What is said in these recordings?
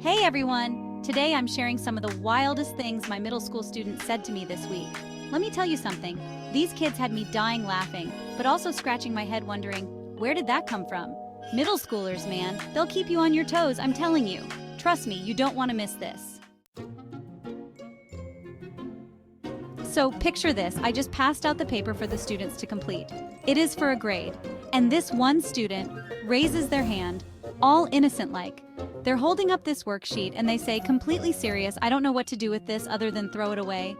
Hey everyone! Today I'm sharing some of the wildest things my middle school students said to me this week. Let me tell you something. These kids had me dying laughing, but also scratching my head wondering, where did that come from? Middle schoolers, man. They'll keep you on your toes, I'm telling you. Trust me, you don't want to miss this. So picture this, I just passed out the paper for the students to complete. It is for a grade, and this one student raises their hand, all innocent-like. They're holding up this worksheet and they say, completely serious, I don't know what to do with this other than throw it away.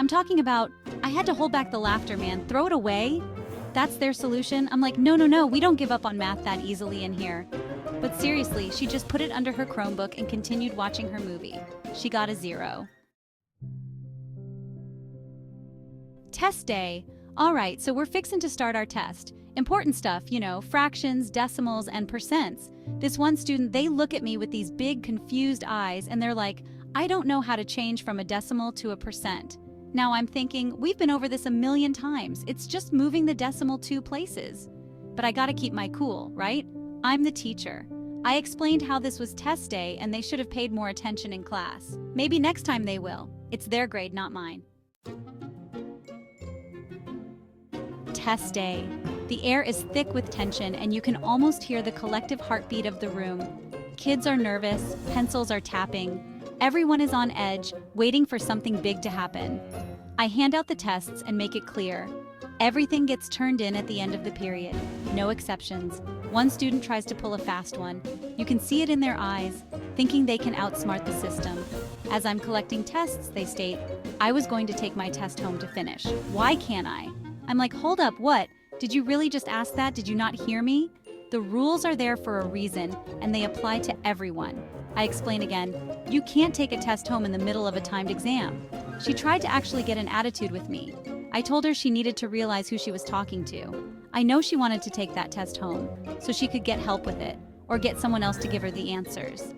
I'm talking about, I had to hold back the laughter, man. Throw it away? That's their solution? I'm like, no, we don't give up on math that easily in here. But seriously, she just put it under her Chromebook and continued watching her movie. She got a 0. Test day. All right, so we're fixing to start our test. Important stuff, you know, fractions, decimals, and percents. This one student, they look at me with these big, confused eyes, and they're like, I don't know how to change from a decimal to a percent. Now I'm thinking, we've been over this a million times. It's just moving the decimal 2 places. But I gotta keep my cool, right? I'm the teacher. I explained how this was test day and they should have paid more attention in class. Maybe next time they will. It's their grade, not mine. Test day. The air is thick with tension and you can almost hear the collective heartbeat of the room. Kids are nervous, pencils are tapping. Everyone is on edge, waiting for something big to happen. I hand out the tests and make it clear. Everything gets turned in at the end of the period. No exceptions. One student tries to pull a fast one. You can see it in their eyes, thinking they can outsmart the system. As I'm collecting tests, they state, I was going to take my test home to finish. Why can't I? I'm like, hold up, what? Did you really just ask that? Did you not hear me? The rules are there for a reason, and they apply to everyone. I explain again, you can't take a test home in the middle of a timed exam. She tried to actually get an attitude with me. I told her she needed to realize who she was talking to. I know she wanted to take that test home, so she could get help with it, or get someone else to give her the answers.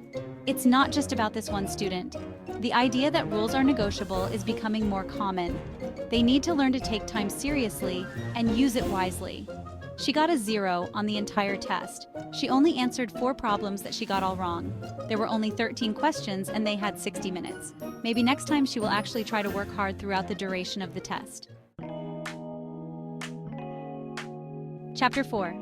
It's not just about this one student. The idea that rules are negotiable is becoming more common. They need to learn to take time seriously and use it wisely. She got a 0 on the entire test. She only answered 4 problems that she got all wrong. There were only 13 questions and they had 60 minutes. Maybe next time she will actually try to work hard throughout the duration of the test. Chapter 4.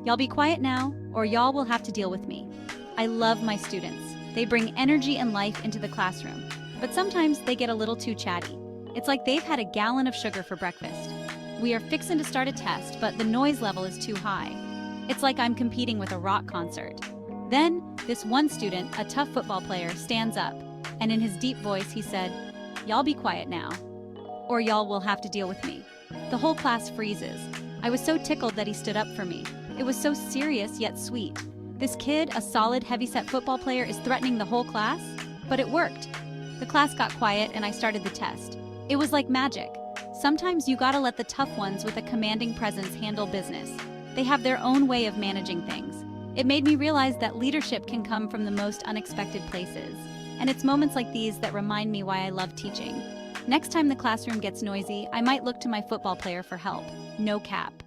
Y'all be quiet now, or y'all will have to deal with me. I love my students. They bring energy and life into the classroom, but sometimes they get a little too chatty. It's like they've had a gallon of sugar for breakfast. We are fixing to start a test, but the noise level is too high. It's like I'm competing with a rock concert. Then, this one student, a tough football player, stands up, and in his deep voice he said, y'all be quiet now, or y'all will have to deal with me. The whole class freezes. I was so tickled that he stood up for me. It was so serious yet sweet. This kid, a solid, heavy-set football player, is threatening the whole class? But it worked. The class got quiet and I started the test. It was like magic. Sometimes you gotta let the tough ones with a commanding presence handle business. They have their own way of managing things. It made me realize that leadership can come from the most unexpected places. And it's moments like these that remind me why I love teaching. Next time the classroom gets noisy, I might look to my football player for help. No cap.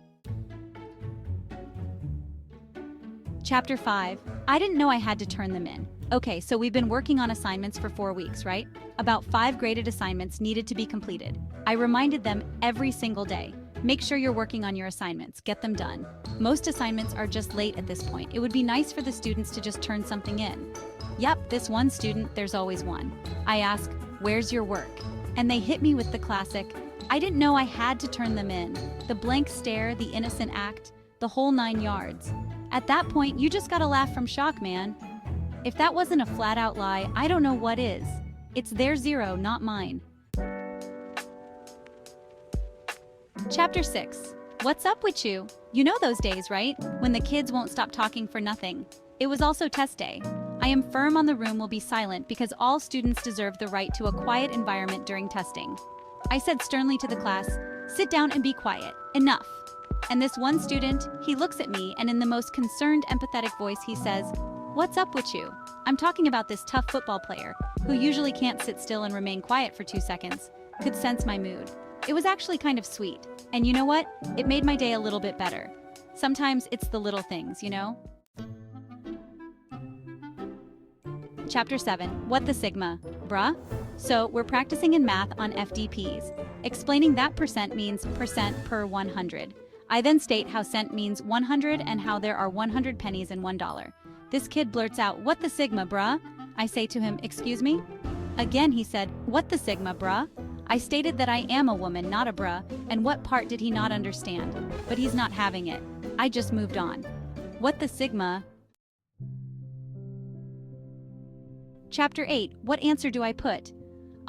Chapter 5. I didn't know I had to turn them in. Okay, so we've been working on assignments for 4 weeks, right? About 5 graded assignments needed to be completed. I reminded them every single day. Make sure you're working on your assignments. Get them done. Most assignments are just late at this point. It would be nice for the students to just turn something in. Yep, this one student, there's always one. I ask, where's your work? And they hit me with the classic, I didn't know I had to turn them in. The blank stare, the innocent act, the whole 9 yards. At that point, you just gotta laugh from shock, man. If that wasn't a flat-out lie, I don't know what is. It's their 0, not mine. Chapter 6. What's up, witchu? You know those days, right? When the kids won't stop talking for nothing. It was also test day. I am firm on the room will be silent because all students deserve the right to a quiet environment during testing. I said sternly to the class, sit down and be quiet. Enough. And this one student, he looks at me and in the most concerned, empathetic voice he says, what's up, witchu? I'm talking about this tough football player who usually can't sit still and remain quiet for 2 seconds, could sense my mood. It was actually kind of sweet. And you know what? It made my day a little bit better. Sometimes it's the little things, you know? Chapter 7, What the Sigma? Bruh? So, we're practicing in math on FDPs. Explaining that percent means percent per 100. I then state how cent means 100 and how there are 100 pennies in $1. This kid blurts out, "What the Sigma, bruh?" I say to him, "Excuse me?" Again he said, "What the Sigma, bruh?" I stated that I am a woman, not a bruh, and what part did he not understand? But he's not having it. I just moved on. What the Sigma? Chapter 8, What answer do I put?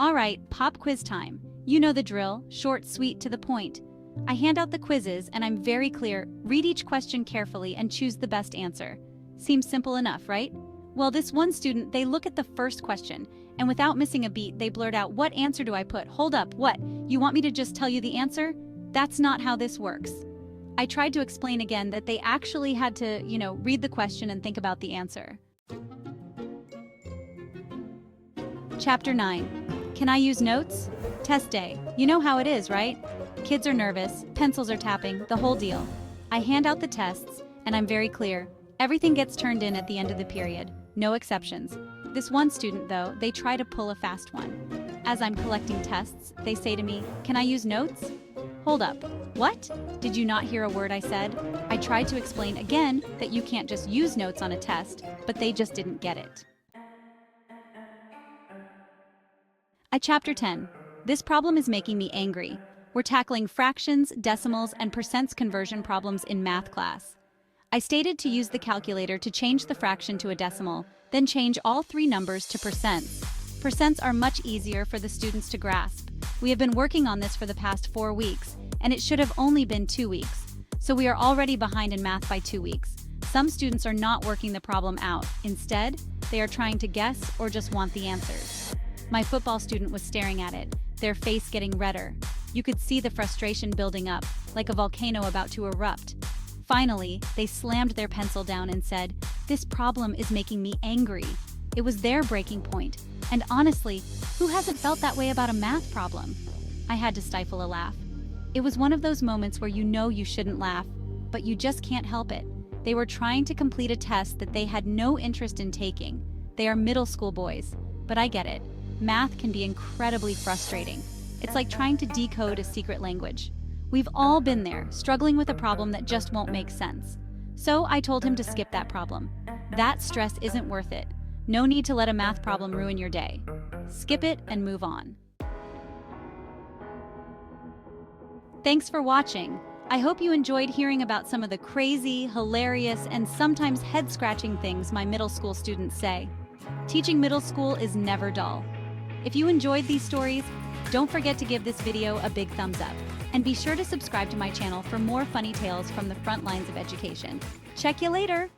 Alright, pop quiz time. You know the drill, short, sweet, to the point. I hand out the quizzes and I'm very clear, read each question carefully and choose the best answer. Seems simple enough, right? Well, this one student, they look at the first question, and without missing a beat, they blurt out, "What answer do I put? Hold up, what? You want me to just tell you the answer? That's not how this works." I tried to explain again that they actually had to, read the question and think about the answer. Chapter 9. Can I use notes? Test day. You know how it is, right? Kids are nervous, pencils are tapping, the whole deal. I hand out the tests, and I'm very clear. Everything gets turned in at the end of the period. No exceptions. This one student, though, they try to pull a fast one. As I'm collecting tests, they say to me, "Can I use notes?" Hold up. What? Did you not hear a word I said? I tried to explain again that you can't just use notes on a test, but they just didn't get it. At Chapter 10, this problem is making me angry. We're tackling fractions, decimals, and percents conversion problems in math class. I stated to use the calculator to change the fraction to a decimal, then change all three numbers to percents. Percents are much easier for the students to grasp. We have been working on this for the past 4 weeks, and it should have only been 2 weeks. So we are already behind in math by 2 weeks. Some students are not working the problem out. Instead, they are trying to guess or just want the answers. My football student was staring at it, their face getting redder. You could see the frustration building up, like a volcano about to erupt. Finally, they slammed their pencil down and said, "This problem is making me angry." It was their breaking point. And honestly, who hasn't felt that way about a math problem? I had to stifle a laugh. It was one of those moments where you know you shouldn't laugh, but you just can't help it. They were trying to complete a test that they had no interest in taking. They are middle school boys, but I get it. Math can be incredibly frustrating. It's like trying to decode a secret language. We've all been there, struggling with a problem that just won't make sense. So I told him to skip that problem. That stress isn't worth it. No need to let a math problem ruin your day. Skip it and move on. Thanks for watching. I hope you enjoyed hearing about some of the crazy, hilarious, and sometimes head-scratching things my middle school students say. Teaching middle school is never dull. If you enjoyed these stories, don't forget to give this video a big thumbs up. And be sure to subscribe to my channel for more funny tales from the front lines of education. Check you later!